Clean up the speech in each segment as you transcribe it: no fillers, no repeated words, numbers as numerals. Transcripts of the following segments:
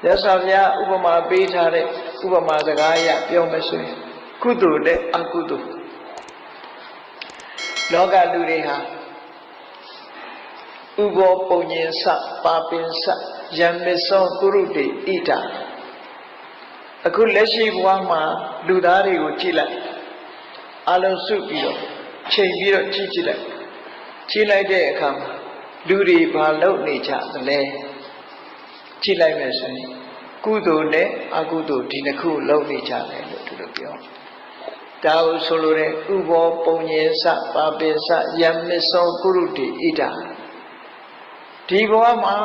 ရသော်ဗျာဥပမာပေးထားတဲ့ဥပမာစကားအရပြောမယ်ဆိုရင်ကုသိုလ်နဲ့အကုသိုလ်လောကလူတွေဟာဥဘောပုံညင်စပါပင်စယံမစ္ဆောကုရုတေဣဒာအခုလက်ရှိဘဝမှာလူသားတွေကိုကြည့်လိုက်အလုံးစုပြီးတော့ချိန်ပြီးတော့ကြည့်လိုက်တဲ့အခါမှာလူတွေဘာလုပ်နေကြသလဲကြည့်လိုက်မယ်ဆိုရင်ကုသိုလ်နဲ့အကုသိုလ်ဒီနှစ်ခုလုပ်နေကြတယ်လို့သူတို့ပြောဒါကိုဆိုလိုတဲ့ဥဘောပုံညင်စပါပင်စယံမစ္ဆောကုရုတေဣဒာဒီဘဝမှာ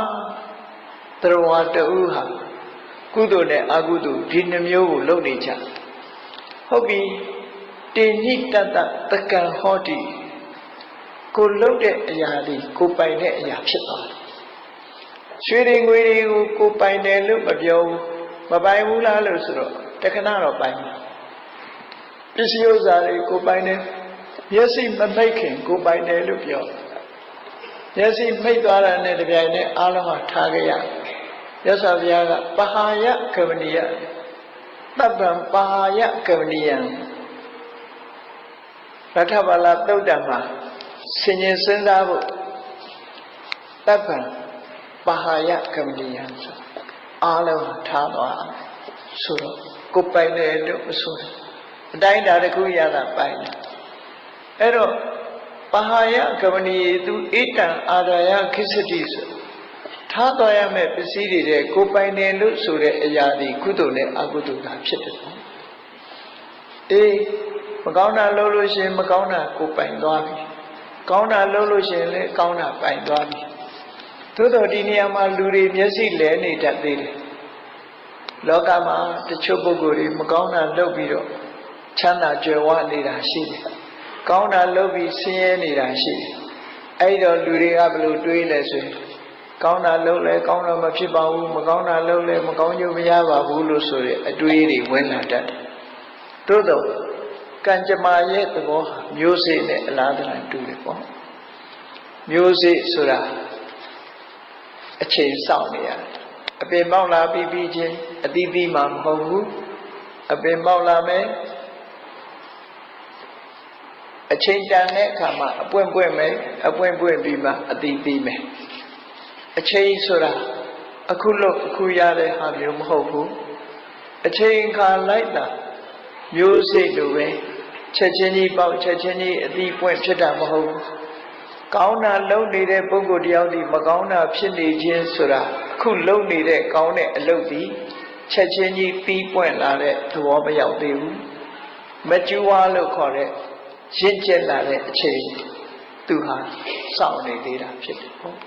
သရဝတဥဟာကုသိုလ်နဲ့အကုသိုလ်ဒီနှမျိုးကိုလုပ်နေကြဟုတ်ပြီတေညိတတတကံဟောတိကိုလုပ်တဲ့အရာဒီကိုပိုင်တဲ့အရာဖြစ်သွားတယ်ရွှေတွေငွေတွေကိုကိုပိုင်တယ်လို့မပြောဘူးမပိုင်ဘူးလားလို့ဆိုတော့တခဏတော့ပိုင်တယ်ပစ္စည်းဥစ္စာတွေကိုပိုင်တယ်မျက်စိမမိတ်ခင်ကိုပိုင်တယ်လို့ပြောမျက်စိမိတ်သွားတာနဲ့တပြိုင်နက်အားလုံးဟာထားကြရမြတ်စွာဘုရားကပဟာယကမဏိယတပ္ပံပဟာယကမဏိယံရထဘာလသုတ်တံမှာဆင်ញင်စဉ်းစားဖို့တပ္ပံပဟာယကမဏိယံဆိုအားလုံးထားသွားဆိုတော့ကိုပိုင်တယ်လို့မဆိုဘူးအတိုင်းတာတစ်ခုရတာပိုင်တယ်အဲ့တော့ပဟာယကမဏိယေသူဣတံအာရယခိစ္စတိဆိုထားတော်ရမယ့်ပစ္စည်းတွေတဲ့ကိုပိုင်တယ်လို့ဆိုတဲ့အရာဒီကုသိုလ်နဲ့အကုသိုလ်သာဖြစ်တယ်ပေါ့အေးမကောင်းတာလုပ်လို့ရှိရင်မကောင်းတာကိုပိုင်သွားပြီကောင်းတာလုပ်လို့ရှိရင်လည်းကောင်းတာပိုင်သွားပြီသို့တော်ဒီနေရာမှာလူတွေမျက်စိလဲနေတတ်သေးတယ်လောကမှာတချို့ပုဂ္ဂိုလ်တွေမကောင်းတာလုပ်ပြီးတော့ချမ်းသာကြွယ်ဝနေတာရှိတယ်ကောင်းတာလုပ်ပြီးဆင်းရဲနေတာရှိတယ်အဲ့တော့လူတွေကဘယ်လိုတွေးလဲဆိုရင်ကောင်းတာလုပ်လဲကောင်းတော့မဖြစ်ပါဘူးမကောင်းတာလုပ်လဲမကောင်းကျိုးမရပါဘူးလို့ဆိုတဲ့အတွေးတွေဝင်လာတတ်တယ်သို့တော့ကံကြမ္မာရဲ့သဘောဟာမျိုးစေ့နဲ့အလားတူတူတယ်ပေါ့မျိုးစေ့ဆိုတာအချိန်စောင့်နေရတယ်အပင်ပေါက်လာပြီးချင်းအသီးသီးမှမဟုတ်ဘူးအပင်ပေါက်လာမယ်အချိန်တန်တဲ့အခါမှာအပွင့်ပွင့်မယ်အပွင့်ပွင့်ပြီးမှအသီးသီးမယ်အချိန်ဆိုတာအခုလို့အခုရတဲ့ဟာမျိုးမဟုတ်ဘူးအချိန်ခါလိုက်တာမျိုးစိတ်လိုပဲချက်ချင်းကြီးပေါက်ချက်ချင်းကြီးအသီးပွင့်ဖြစ်တာမဟုတ်ဘူးကောင်းတာလုပ်နေတဲ့ပုဂ္ဂိုလ်တယောက်ဒီမကောင်းတာဖြစ်နေခြင်းဆိုတာအခုလုပ်နေတဲ့ကောင်းတဲ့အလုပ်ဒီချက်ချင်းကြီးပြီးပွင့်လာတဲ့သဘောမရောက်သေးဘူးမကျူးဝါလို့ခေါ်တဲ့ရင့်ကျက်လာတဲ့အချိန်သူဟာစောင့်နေသေးတာဖြစ်တယ်ဟုတ်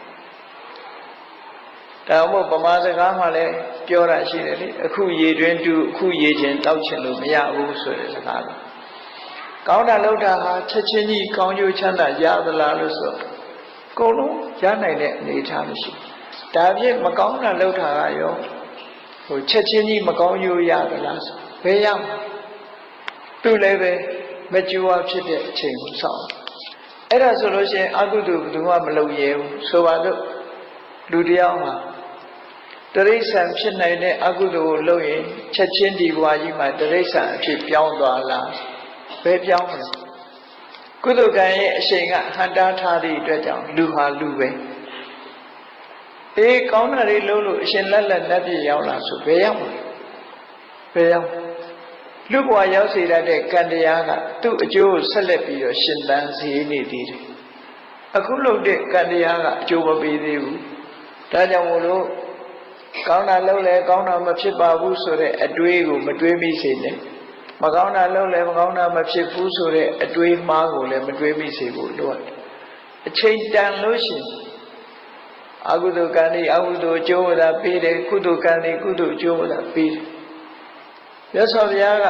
ဒါမှမဟုတ်ဗမာစကားမှာလည်းပြောတာရှိတယ်လေအခုရေတွင်းတူအခုရေချင်းတောက်ချင်လို့မရဘူးဆိုတဲ့စကားကကောင်းတာလုပ်တာဟာချက်ချင်းကြီးကောင်းကျိုးချမ်းသာရသလားလို့ဆိုအကုန်လုံးရနိုင်တဲ့အနေအထားမရှိဒါဖြင့်မကောင်းတာလုပ်တာကရောချက်ချင်းကြီးမကောင်းကျိုးရသလားဆိုဘယ်ရမှာသူလည်းပဲမကြွားဖြစ်တဲ့အချိန်ကိုစောင့်အဲ့ဒါဆိုလို့ရှိရင်အကုသိုလ်ဘယ်သူမှမလုပ်ရဲဘူးဆိုပါတော့လူတယောက်မှာတရိစ္ဆာန်ဖြစ်နိုင်တဲ့အကုသိုလ်ကိုလုပ်ရင်ချက်ချင်းဒီဘဝကြီးမှာတရိစ္ဆာန်အဖြစ်ပြောင်းသွားလားဘယ်ပြောင်းမလဲကုသိုလ်ကံရဲ့အရှိန်ကဟန်တားထားသည့်အတွက်ကြောင့်လူဟာလူပဲအေးကောင်းတာတွေလုပ်လို့အရှင်လက်လက်လက်ပြရောက်လာဆိုဘယ်ရောက်မလဲဘယ်ရောက်လူဘဝရောက်စေတတ်တဲ့ကံတရားကသူ့အကျိုးကိုဆက်လက်ပြီးတော့ရှင်သန်စေနေသေးတယ်အခုလုပ်တဲ့ကံတရားကအကျိုးမပေးသေးဘူးဒါကြောင့်မို့လို့ကောင်းတာလုပ်လဲကောင်းတာမဖြစ်ပါဘူးဆိုတဲ့အတွေးကိုမတွေးမိစေနဲ့မကောင်းတာလုပ်လဲမကောင်းတာမဖြစ်ဘူးဆိုတဲ့အတွေးမှားကိုလည်းမတွေးမိစေဖို့လိုအပ်တယ်အချိန်တန်လို့ရှိရင်အကုသိုလ်ကံတွေအကုသိုလ်အကျိုးသာပေးတယ်ကုသိုလ်ကံတွေကုသိုလ်အကျိုးသာပေးတယ်မြတ်စွာဘုရားက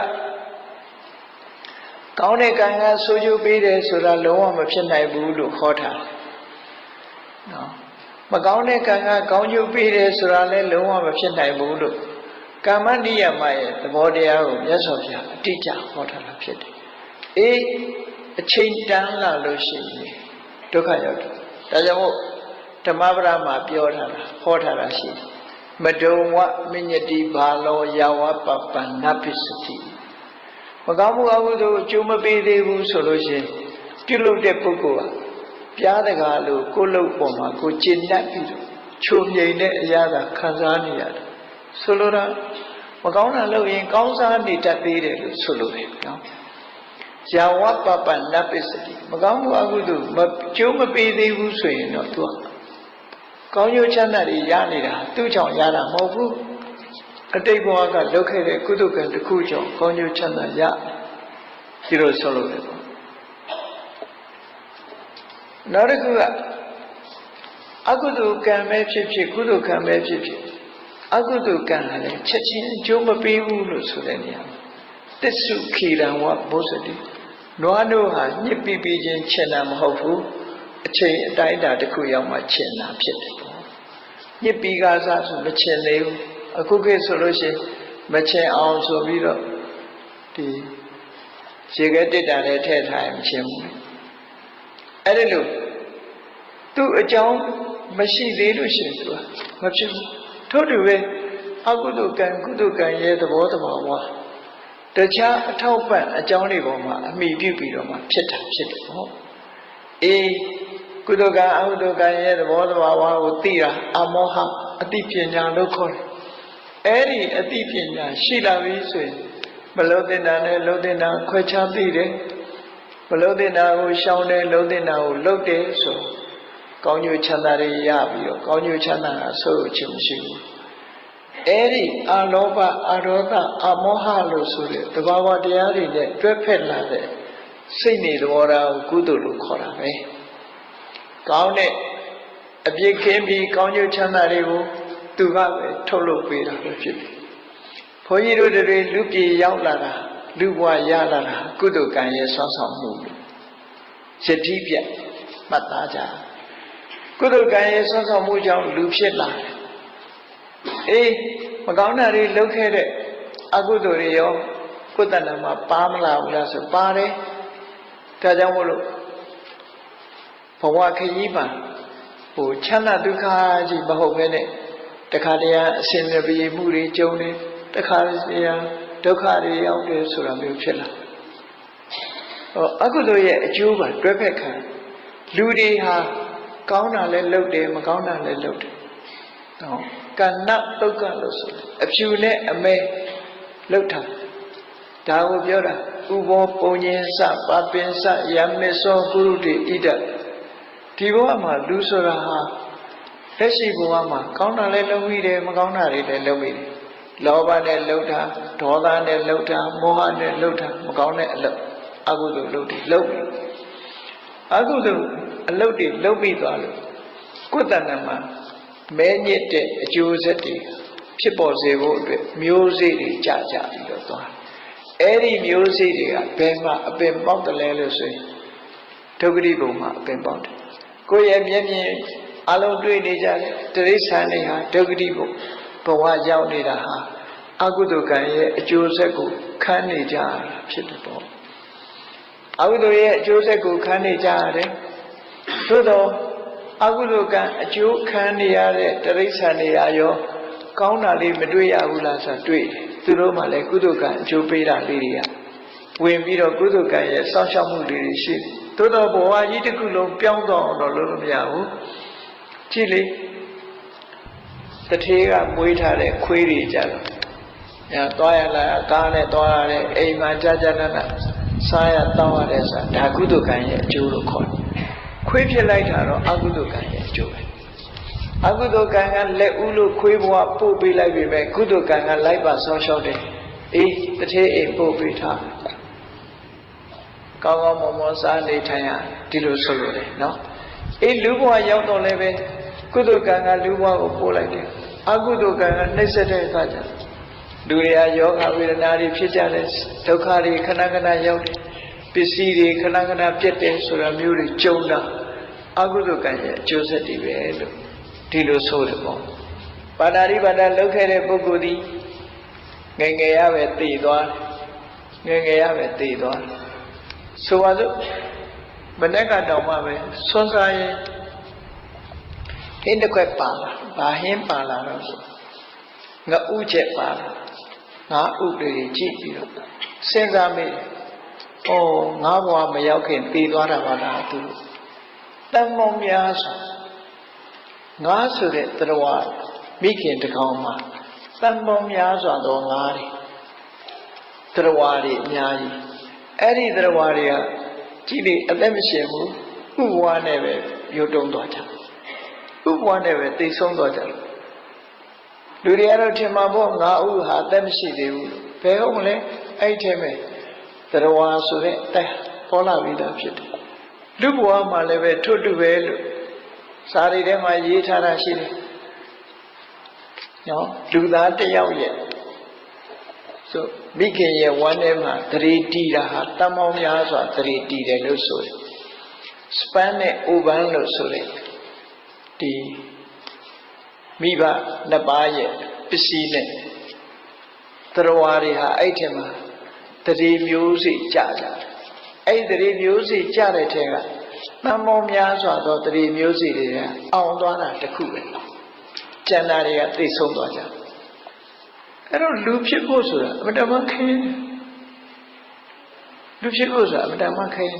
ကောင်းတဲ့ကံကဆိုးကျိုးပေးတယ်ဆိုတာလုံးဝမဖြစ်နိုင်ဘူးလို့ဟောထားတယ်နော်မကောင်းတဲ့ကံကကောင်းကျိုးပေးတယ်ဆိုတာလည်းလုံးဝမဖြစ်နိုင်ဘူးလို့ကာမနိယမရဲ့သဘောတရားကိုမြတ်စွာဘုရားအတိအကျဟောထားတာဖြစ်တယ်အေးအချိန်တန်လာလို့ရှိရင်ဒုက္ခရောက်တယ်ဒါကြောင့်မို့ဓမ္မပဒမှာပြောထားတာဟောထားတာရှိတယ် မဒုံဝမညတိဘာလောယာဝပပန္နပိစတိမကောင်းမှုအကုသိုလ်အကျိုးမပေးသေးဘူးဆိုလို့ရှိရင်ပြုလုပ်တဲ့ပုဂ္ဂိုလ်ကပြားတကားလို့ကိုယ်လုပ်ပေါ်မှာကိုကျင့်တတ်ပြီးတော့ချုံမြိန်တဲ့အရာသာခံစားနေရတယ်ဆိုလိုတာမကောင်းတာလုပ်ရင်ကောင်းစားနေတတ်သေးတယ်လို့ဆိုလိုတယ်နော်ယာဝပပနပိစတိမကောင်းမှုအကုသိုလ်ကျိုးမပေးသေးဘူးဆိုရင်တော့သူကကောင်းကျိုးချမ်းသာတွေရနေတာသူ့ကြောင့်ရတာမဟုတ်ဘူးအတိတ်ဘဝကလုပ်ခဲ့တဲ့ကုသိုလ်ကံတစ်ခုကြောင့်ကောင်းကျိုးချမ်းသာရဒီလိုဆိုလို့တယ်ပေါ့နောက်တစ်ခုကအကုသိုလ်ကံပဲဖြစ်ဖြစ်ကုသိုလ်ကံပဲဖြစ်ဖြစ်အကုသိုလ်ကံလည်းချက်ချင်းအကျိုးမပေးဘူးလို့ဆိုတဲ့နေရာတစ္ဆုခေရံဝဘုဇတိနွားတို့ဟာညစ်ပြီးပြီးချင်းချင်တာမဟုတ်ဘူးအချိန်အတိုင်းအတာတစ်ခုရောက်မှချင်တာဖြစ်တယ်ပေါ့ညစ်ပြီးကားစားဆိုမချင်သေးဘူးအခုခေတ်ဆိုလို့ရှိရင်မချင်အောင်ဆိုပြီးတော့ဒီရေခဲတစ်တာလည်းထည့်ထားရင်မချင်ဘူးအဲ့ဒီလိုသူ့အကြောင်းမရှိသေးလို့ရှိရင်သူကမဖြစ်ဘူးထို့တူပဲအကုသိုလ်ကံကုသိုလ်ကံရဲ့သဘောတဘာဝတခြားအထောက်ပံ့အကြောင်းတွေပေါ်မှာအမိပြုပြီးတော့မှဖြစ်တာဖြစ်တယ်ပေါ့အေးကုသိုလ်ကံအကုသိုလ်ကံရဲ့သဘောတဘာဝကိုသိတာအမောဟအသိပညာလို့ခေါ်တယ်အဲ့ဒီအသိပညာရှိလာပြီဆိုရင်မလုံးတဲ့နာနဲ့လုံးတဲ့နာခွဲခြားသိတယ်မလုံးတဲ့နာကိုရှောင်တယ်လုံးတဲ့နာကိုလှုပ်တယ်ဆိုကောင်းကျိုးချမ်းသာတွေရပြီးတော့ကောင်းကျိုးချမ်းသာတာဆိုလို့ချင်းမရှိဘူးအဲ့ဒီအာလောဘအာရောသအာမောဟလို့ဆိုတဲ့သဘာဝတရားတွေနဲ့တွဲဖက်လာတဲ့စိတ်နေသဘောထားကိုကုသိုလ်လို့ခေါ်တာပဲကောင်းတဲ့အပြစ်ကင်းပြီးကောင်းကျိုးချမ်းသာတွေကိုသူကပဲထုတ်လုပ်ပေးတာပဲဖြစ်တယ်ဘုန်းကြီးတို့တွေလူပြေရောက်လာတာလူဘဝရလာတာကုသိုလ်ကံရဲ့ဆွမ်းဆောင်မှုယတိပြတ်မှတ်သားကြကုသိုလ်ကံရဲ့ဆွမ်းဆောင်မှုကြောင့်လူဖြစ်လာတယ်အေးမကောင်းတာတွေလုပ်ခဲ့တဲ့အကုသိုလ်တွေရောကိုယ်တဏ္ဍာမှာပါမလာဘူးလားဆိုပါတယ်ဒါကြောင့်မို့လို့ဘဝခရီးမှာဟိုချမ်းသာဒုက္ခကြီးမဟုတ်ဘဲနဲ့တခါတည်းအစဉ်မပြေမှုတွေကြုံတယ်တခါတည်းဒုက္ခတွေရောက်တယ်ဆိုတာမျိုးဖြစ်လာအကုသိုလ်ရဲ့အကျိုးပါတွဲဖက်ခံလူတွေဟာကောင်းတာလည်းလုပ်တယ်မကောင်းတာလည်းလုပ်တယ်ကဏ္ဍတုတ်ကလို့ဆိုအဖြူနဲ့အမဲလှုပ်တာဒါကိုပြောတာဥဘောပုံညင်စပပင်စယမေသောကုရုတိဣဒဒီဘဝမှာလူဆိုတာဟာလက်ရှိဘဝမှာကောင်းတာလည်းလုပ်မိတယ်မကောင်းတာတွေလည်းလုပ်မိတယ်လောဘနဲ့လှုပ်တာဒေါသနဲ့လှုပ်တာမောဟနဲ့လှုပ်တာမကောင်းတဲ့အလုပ်အကုသိုလ်လုပ်တယ်လုပ်ပြီအကုသိုလ်အလုပ်တွေလုပ်ပြီးသွားလို့ကိုယ်တဏ္ဍာမှာမဲညစ်တဲ့အကျိုးဆက်တွေဖြစ်ပေါ်စေဖို့အတွက်မျိုးစေ့တွေကြာကြပြီးတော့သွားအဲ့ဒီမျိုးစေ့တွေကဘယ်မှာအပင်ပေါက်တယ်လဲလို့ဆိုရင်ဒုက္ခတိဘုံမှာအပင်ပေါက်တယ်ကိုယ့်ရဲ့မျက်မြင်အလုံးတွေ့နေကြတဲ့တိရစ္ဆာန်တွေဟာဒုက္ခတိဘုံဘဝရောက်နေတာဟာအကုသိုလ်ကံရဲ့အကျိုးဆက်ကိုခံနေကြရတာဖြစ်တယ်ပေါ့အကုသိုလ်ရဲ့အကျိုးဆက်ကိုခံနေကြရတယ်သို့တော့အကုသိုလ်ကံအကျိုးခံနေရတဲ့တိရစ္ဆာန်တွေရောကောင်းတာလေးမတွေ့ရဘူးလားဆိုတွေ့တယ်သူတို့မှလည်းကုသိုလ်ကံအကျိုးပေးတာလေးတွေကဝင်ပြီးတော့ကုသိုလ်ကံရဲ့စောင့်ရှောက်မှုတွေရှိတယ်သို့တော့ဘဝကြီးတစ်ခုလုံးပြောင်းသွားအောင်တော့လုပ်လို့မရဘူးကြည့်လေတထေးကမွေးထားတဲ့ခွေးတွေကြတော့သွားရလာကားနဲ့သွားရတဲ့အိမ်မှာကြာကြာနာနာစားရတောင်းရတဲ့ဆိုတာဒါကုသိုလ်ကံရဲ့အကျိုးလို့ခေါ်တယ်ခွေးဖြစ်လိုက်တာတော့အကုသိုလ်ကံရဲ့အကျိုးပဲအကုသိုလ်ကံကလက်ဦးလို့ခွေးဘဝပို့ပေးလိုက်ပြီပဲကုသိုလ်ကံကလိုက်ပါဆောင်းလျှောက်တယ်အေးတထေးအိမ်ပို့ပေးထားကောင်းကောင်းမွန်မွန်စားနေထိုင်ရဒီလိုဆိုလို့လေနော်အေးလူဘဝရောက်တော့လည်းပဲကုသိုလ်ကံကလူဘဝကိုပို့လိုက်တယ်အကုသိုလ်ကံကနှိမ့်ဆက်တဲ့အခါကျလူတွေကယောဂဝေဒနာတွေဖြစ်ကြတယ်ဒုက္ခတွေခဏခဏရောက်တယ်ပစ္စည်းတွေခဏခဏပြတ်တယ်ဆိုတာမျိုးတွေကြုံတာအကုသိုလ်ကံရဲ့အကျိုးဆက်တွေပဲလို့ဒီလိုဆိုတယ်ပေါ့ပါဏာတိပါဒလုပ်ခဲ့တဲ့ပုဂ္ဂိုလ်ဒီငယ်ငယ်ရပဲသိသွားငယ်ငယ်ရပဲသိသွားဆိုပါစို့မနေ့ကတောင်မှပဲဆွမ်းစားရင်ဟင်းတစ်ခွက်ပါလာဘာဟင်းပါလာတော့ဆို ငါဥချက်ပါငါဥတွေကြည့်ပြီးတော့စဉ်းစားမိတယ်။အော်ငါဘဝမရောက်ခင်တည်သွားတာပါလားသူတန်မောင်များဆိုငါဆိုတဲ့တရားမိခင်တကောင်မှာတန်မောင်များစွာသောငါတွေတရားတွေအများကြီးအဲ့ဒီတရားတွေကကြည့်လေအသက်မရှင်ဘူးဥဘဝနဲ့ပဲရုပ်တုံးသွားကြဥဘဝနဲ့ပဲသိဆုံးသွားကြလူတွေကတော့ထင်မှာပေါ့ငါဥဟာအသက်မရှိသေးဘူးဘယ်ဟုတ်မလဲအဲ့ထဲမှာတရားဆိုတဲ့အသက်ပေါ်လာပြီးသားဖြစ်တယ်လူဘဝမှာလည်းပဲထွတ်တူပဲလို့စာရီထဲမှာရေးထားတာရှိတယ်နော်လူသားတစ်ယောက်ရဲ့ဆိုမိခင်ရဲ့ဝမ်းထဲမှာသတိတည်တာဟာတန်ပေါင်းများစွာသတိတည်တယ်လို့ဆိုတယ်စပန်နဲ့အိုဘန်လို့ဆိုတယ်ဒီမိဘနှစ်ပါးရဲ့ပစ္စည်းနဲ့တရားတွေဟာအဲ့ထဲမှာသတိမျိုးစိကြကြတယ်အဲ့သတိမျိုးစိကြတဲ့ထဲကတန်ပေါင်းများစွာသောသတိမျိုးစိတွေကအောင်သွားတာတစ်ခုပဲကျန်တာတွေကသိဆုံးသွားကြအဲ့တော့လူဖြစ်ဖို့ဆိုတာအမတမခင်းလူဖြစ်ဖို့ဆိုတာအမတမခင်း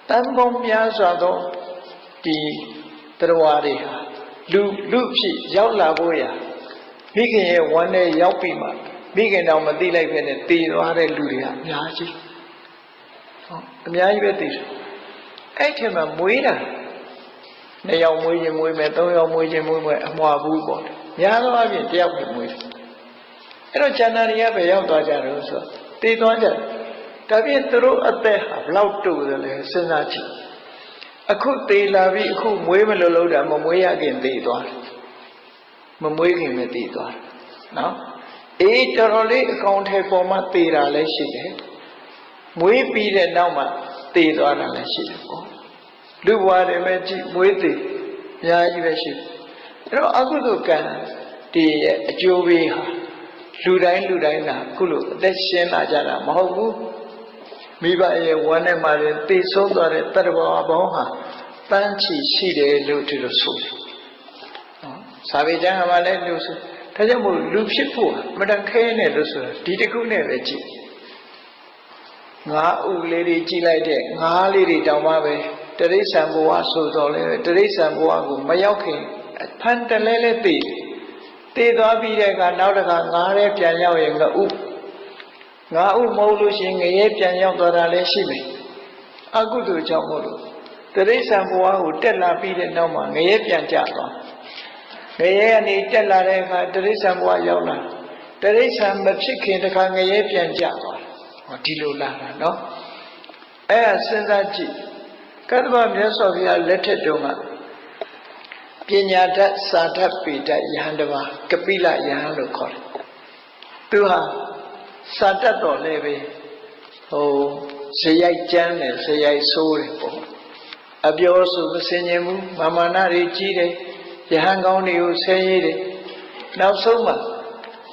တန်ပေါင်းများစွာသောဒီတရားတွေဟာလူဖြစ်ရောက်လာဖို့ရာမိခင်ရဲ့ဝမ်းထဲရောက်ပြီးမှမိခင်တော်မသိလိုက်ပဲနဲ့တည်သွားတဲ့လူတွေကအများကြီးဟုတ်အများကြီးပဲတည်တယ်အဲ့ထက်မှမွေးတာ2ယောက်မွေးခြင်းမွေးမယ်3ယောက်မွေးခြင်းမွေးမယ်အမှားဘူးပေါ့များသောအားဖြင့်1ယောက်ပဲမွေးတယ်အဲ့တော့ကျန်တာတွေကပဲရောက်သွားကြတော့ဆိုတည်သွားကြတယ်ဒါဖြင့်သူတို့အသက်ဟာဘလောက်တူတယ်လဲစဉ်းစားကြည့်အခုတည်လာပြီအခုမွေးမလို့လို့တာမမွေးရခင်တည်သွားတယ်မမွေးခင်ပဲတည်သွားတယ်နော်အေးတော်တော်လေးအကောင်ထဲပေါ်မှာတည်တာလည်းရှိတယ်မွေးပြီးတဲ့နောက်မှာတည်သွားတာလည်းရှိတယ်ပေါ့လူဘဝတွေမဲ့ကြည့်မွေးတည်အများကြီးပဲရှိတယ်အဲ့တော့အကုသိုလ်ကံဒီရဲ့အကျိုးပေးဟာလူတိုင်းကအခုလိုအသက်ရှင်လာကြတာမဟုတ်ဘူးမိဘရဲ့ဝမ်းထဲမှာတည်ဆုံးသွားတဲ့တတ္တဝါဘောင်းဟာတန်းချီရှိတယ်လို့ဒီလိုဆိုတယ်နော်စာပေကျမ်းကလည်းလို့ဆိုဒါကြောင့်မို့လူဖြစ်ဖို့မတန်ခဲနဲ့လို့ဆိုတာဒီတစ်ခုနဲ့ပဲကြည့်ငါးဥလေးတွေကြည့်လိုက်တဲ့ငါးလေးတွေတောင်မှပဲတရိစ္ဆာန်ဘဝဆိုတော့လေတရိစ္ဆာန်ဘဝကိုမရောက်ခင်ဖန်တလဲလဲတည်သွားပြီးတဲ့အခါနောက်တစ်ခါငါးရဲပြန်ရောက်ရင်ငါဥမဟုတ်လို့ရှိရင်ငရဲပြန်ရောက်သွားတာလည်းရှိမယ်အကုသိုလ်ကြောင့်မို့လို့တရိစ္ဆာန်ဘဝကိုတက်လာပြီးတဲ့နောက်မှာငရဲပြန်ကြသွားငရဲကနေတက်လာတဲ့အခါတရိစ္ဆာန်ဘဝရောက်လာတရိစ္ဆာန်မဖြစ်ခင်တခါငရဲပြန်ကြသွားဟောဒီလိုလာတာနော်အဲ့ဒါစဉ်းစားကြည့်ကတ္တဗမြတ်စွာဘုရားလက်ထက်တုန်းကပညာတတ်စာတတ်ပေတတ်ယဟန်တစ်ပါးကပိလယဟန်လို့ခေါ်တယ်သူဟာစာတတ်တော်လည်းပဲဇယိုက်ကျမ်းတယ်ဇယိုက်ဆိုးတယ်ပေါ့အပြောဆိုမစင်ញင်ဘူးမာနတွေကြီးတယ်ယဟန်ကောင်းတွေကိုဆဲရေးတယ်နောက်ဆုံးမှာ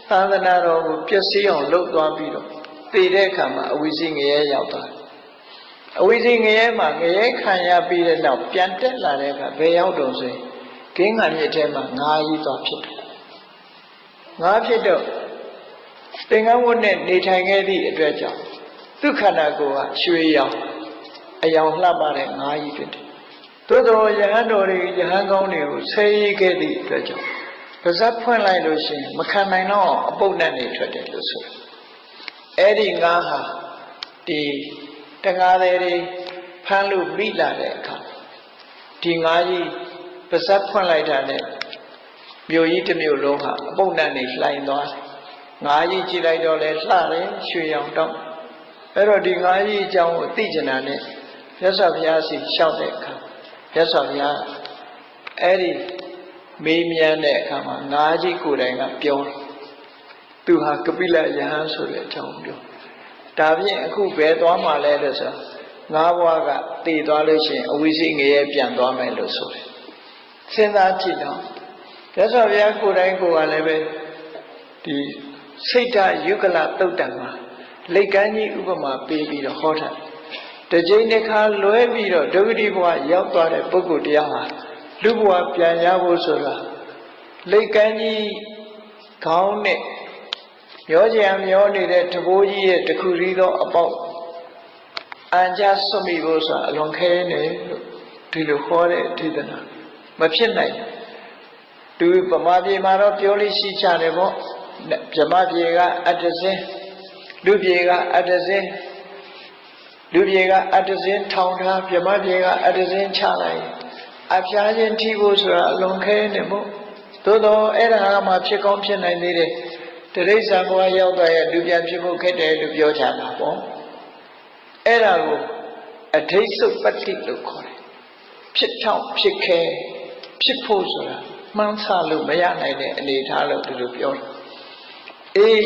သာသနာတော်ကိုပျက်စီးအောင်လုပ်သွားပြီးတော့တည်တဲ့အခါမှာအဝိဇ္ဇငရဲရောက်သွားတယ်အဝိဇ္ဇငရဲမှာငရဲခံရပြီးတဲ့နောက်ပြန်တက်လာတဲ့အခါဘယ်ရောက်တော့ဆိုရင်ကင်းငံမြစ်ထဲမှာငါးကြီးသွားဖြစ်တယ်ငါးဖြစ်တော့သင်္ကန်းဝတ်နဲ့နေထိုင်ခဲ့သည့်အတွက်ကြောင့်သူခန္ဓာကိုယ်ကရွှေရောင်အယောင်လှပတဲ့ငါးကြီးဖြစ်တယ်သို့တော်ယဟန်တော်တွေယဟန်ကောင်းတွေကိုဆဲရေးခဲ့သည့်အတွက်ကြောင့်ပါးစပ်ဖွင့်လိုက်လို့ရှိရင်မခံနိုင်တော့အပုပ်နဲ့နေထွက်တယ်လို့ဆိုအဲ့ဒီငါးဟာဒီတငါးတွေဖမ်းလို့မိလာတဲ့အခါဒီငါးကြီးပါးစပ်ဖွင့်လိုက်တာနဲ့မြို့ကြီးတစ်မြို့လုံးဟာအပုပ်နဲ့နေလှိုင်သွားတယ်ငါးကြီးကြည့်လိုက်တော့လဲလှတယ်ရွှေရောင်တောင်းအဲ့တော့ဒီငါးကြီးအကြောင်းကိုသိကျင်တာနဲ့မြတ်စွာဘုရားစီလျှောက်တဲ့အခါမြတ်စွာဘုရားအဲ့ဒီမေးမြန်းတဲ့အခါမှာငါးကြီးကိုယ်တိုင်ကပြောတယ်သူဟာကပိလယဟန်ဆိုတဲ့အကြောင်းပြောဒါဖြင့်အခုဘယ်သွားမှလဲလို့ဆိုငါးဘဝကတည်သွားလို့ရှိရင်အဝိဇ္ဇငရဲပြန်သွားမယ်လို့ဆိုတယ်စဉ်းစားကြည့်တော့မြတ်စွာဘုရားကိုယ်တိုင်ကိုယ်ကလည်းပဲဒီစိတ်ဓာယုဂလတုတ်တံမှာလိတ်ကမ်းကြီးဥပမာပေးပြီးတော့ဟောထားတစ်ကြိမ်တစ်ခါလွဲပြီးတော့ဒုက္ခတိဘဝရောက်သွားတဲ့ပုဂ္ဂိုလ်တရားဟာလူဘဝပြန်ရဖို့ဆိုတာလိတ်ကမ်းကြီး ခေါင်းနဲ့မျောကြံမျောနေတဲ့တဘိုးကြီးရဲ့တခုရီးသောအပေါက်အန်ကြဆွမိဖို့ဆိုတာအလွန်ခဲနေလို့ဒီလိုခေါ်တဲ့ဒေသနာမဖြစ်နိုင်သူဗမာပြည်မှာတော့ပြောလို့ရှိကြတယ်ပေါ့ဗမာပြည်ကအတ္တစင်းလူပြည်ကအတ္တစင်းလူပြည်ကအတ္တစင်းထောင်ထားဗမာပြည်ကအတ္တစင်းချလိုက်အဖျားခြင်းထိဖို့ဆိုတာအလွန်ခဲနေမို့သို့တော့အဲ့ဒါကမှဖြစ်ကောင်းဖြစ်နိုင်သေးတယ်တရိစ္ဆာန်ဘဝရောက်သွားရဲ့လူပြန်ဖြစ်ဖို့ခက်တယ်လို့ပြောကြတာပေါ့အဲ့ဒါကိုအဋိဋ္ဌုပတ္တိလို့ခေါ်တယ်ဖြစ်ထောင်ဖြစ်ခဲဖြစ်ဖို့ဆိုတာမှန်းဆလို့မရနိုင်တဲ့အနေအထားလို့သူတို့ပြောတယ်အေး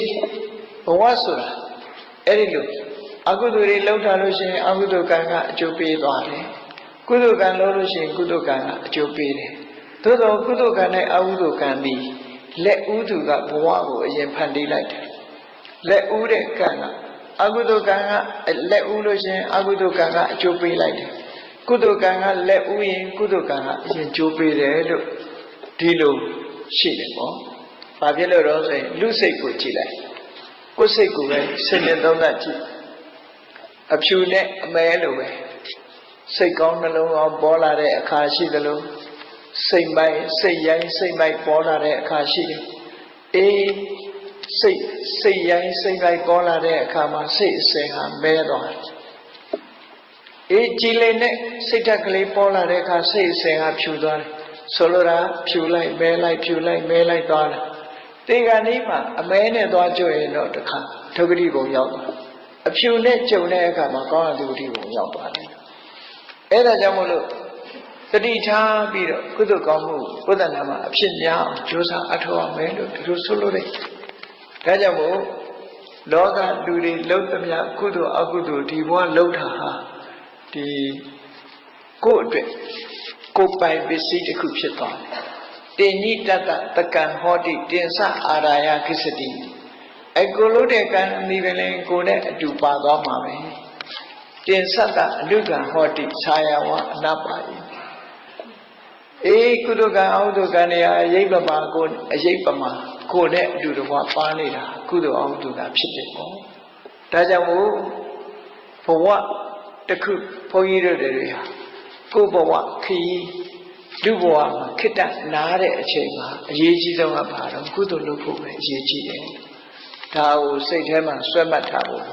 ဘဝဆိုတာအဲ့ဒီလိုအကုသိုလ်တွေလုပ်ထားလို့ရှိရင်အကုသိုလ်ကံကအကျိုးပေးသွားတယ်ကုသိုလ်ကံလုပ်လို့ရှိရင်ကုသိုလ်ကံကအကျိုးပေးတယ်သို့တော့ကုသိုလ်ကံနဲ့အကုသိုလ်ကံသည်လက်ဥသူကဘဝကိုအရင်ဖန်တီးလိုက်တယ်လက်ဥတဲ့ကံကအကုသိုလ်ကံကလက်ဥလို့ရှိရင်အကုသိုလ်ကံကအကျိုးပေးလိုက်တယ်ကုသိုလ်ကံကလက်ဥရင်ကုသိုလ်ကံကအရင်ကျိုးပေးတယ်လို့ဒီလိုရှိတယ်ပေါ့ဘာဖြစ်လို့တော့ဆိုရင်လူစိတ်ကိုကြည့်လိုက်ကိုယ်စိတ်ကိုပဲစဉ်းနေသုံးသပ်ကြည့်အဖြူနဲ့အမဲလိုပဲစိတ်ကောင်းနှလုံးကောင်းပေါ်လာတဲ့အခါရှိသလိုစိတ်မိုက်စိတ်ရိုင်းစိတ်မိုက်ပေါ်လာတဲ့အခါရှိတယ်အေးစိတ်ရိုင်းစိတ်မိုက်ပေါ်လာတဲ့အခါမှာစိတ်အစဉ်ဟာမဲသွားတယ်အေးကြည်လင်တဲ့စိတ်ဓာတ်ကလေးပေါ်လာတဲ့အခါစိတ်အစဉ်ဟာဖြူသွားတယ်ဆိုလိုတာဖြူလိုက်မဲလိုက်ဖြူလိုက်မဲလိုက်သွားတယ်တေခါนี้မှာအမဲနဲ့သွားကြွရင်တော့တခါဒုက္ခတိဘုံရောက်သွားအဖြူနဲ့ကြုံတဲ့အခါမှာကောင်းတဲ့ဒုက္ခတိဘုံရောက်သွားတယ်အဲ့ဒါကြောင့်မို့လို့တတိထားပြီးတော့ကုသိုလ်ကောင်းမှုဘုဒ္ဓနာမှာအဖြစ်များအောင်ကြိုးစားအထောက်အမယ်လို့ဒီလိုဆိုလို့တယ်ဒါကြောင့်မို့လောကလူတွေလှုပ်သမျှကုသိုလ်အကုသိုလ်ဒီဘဝလှုပ်တာဟာဒီကိုယ့်အတွက်ကိုယ်ပိုင်ပစ္စည်းတစ်ခုဖြစ်သွားတယ်တင်ညိတတတကံဟောတိတင်စအာရာယခိစတိအကိုလို့တဲ့ကံအမိပဲလေကိုနဲ့အတူပါသွားမှာပဲတင်စတအနုကံဟောတိခြာယဝအနပါယအေးကုသကံအဟုသကံတွေဟာအယိပ္ပမာကိုအယိပ္ပမာကိုနဲ့အတူတကွာပါနေတာကုသိုလ်အဟုသကံဖြစ်တယ်ပေါ့ဒါကြောင့်မို့ဘဝတစ်ခုဘုန်းကြီးတို့တွေဟာကိုယ်ဘဝခရီးလူဘဝမှာခိတ္တနားတဲ့အချိန်မှာအရေးကြီးဆုံးကဘာတော့ကုသိုလ်လုပ်ဖို့ပဲအရေးကြီးတယ်ဒါကိုစိတ်ထဲမှာဆွဲမှတ်ထားဖို့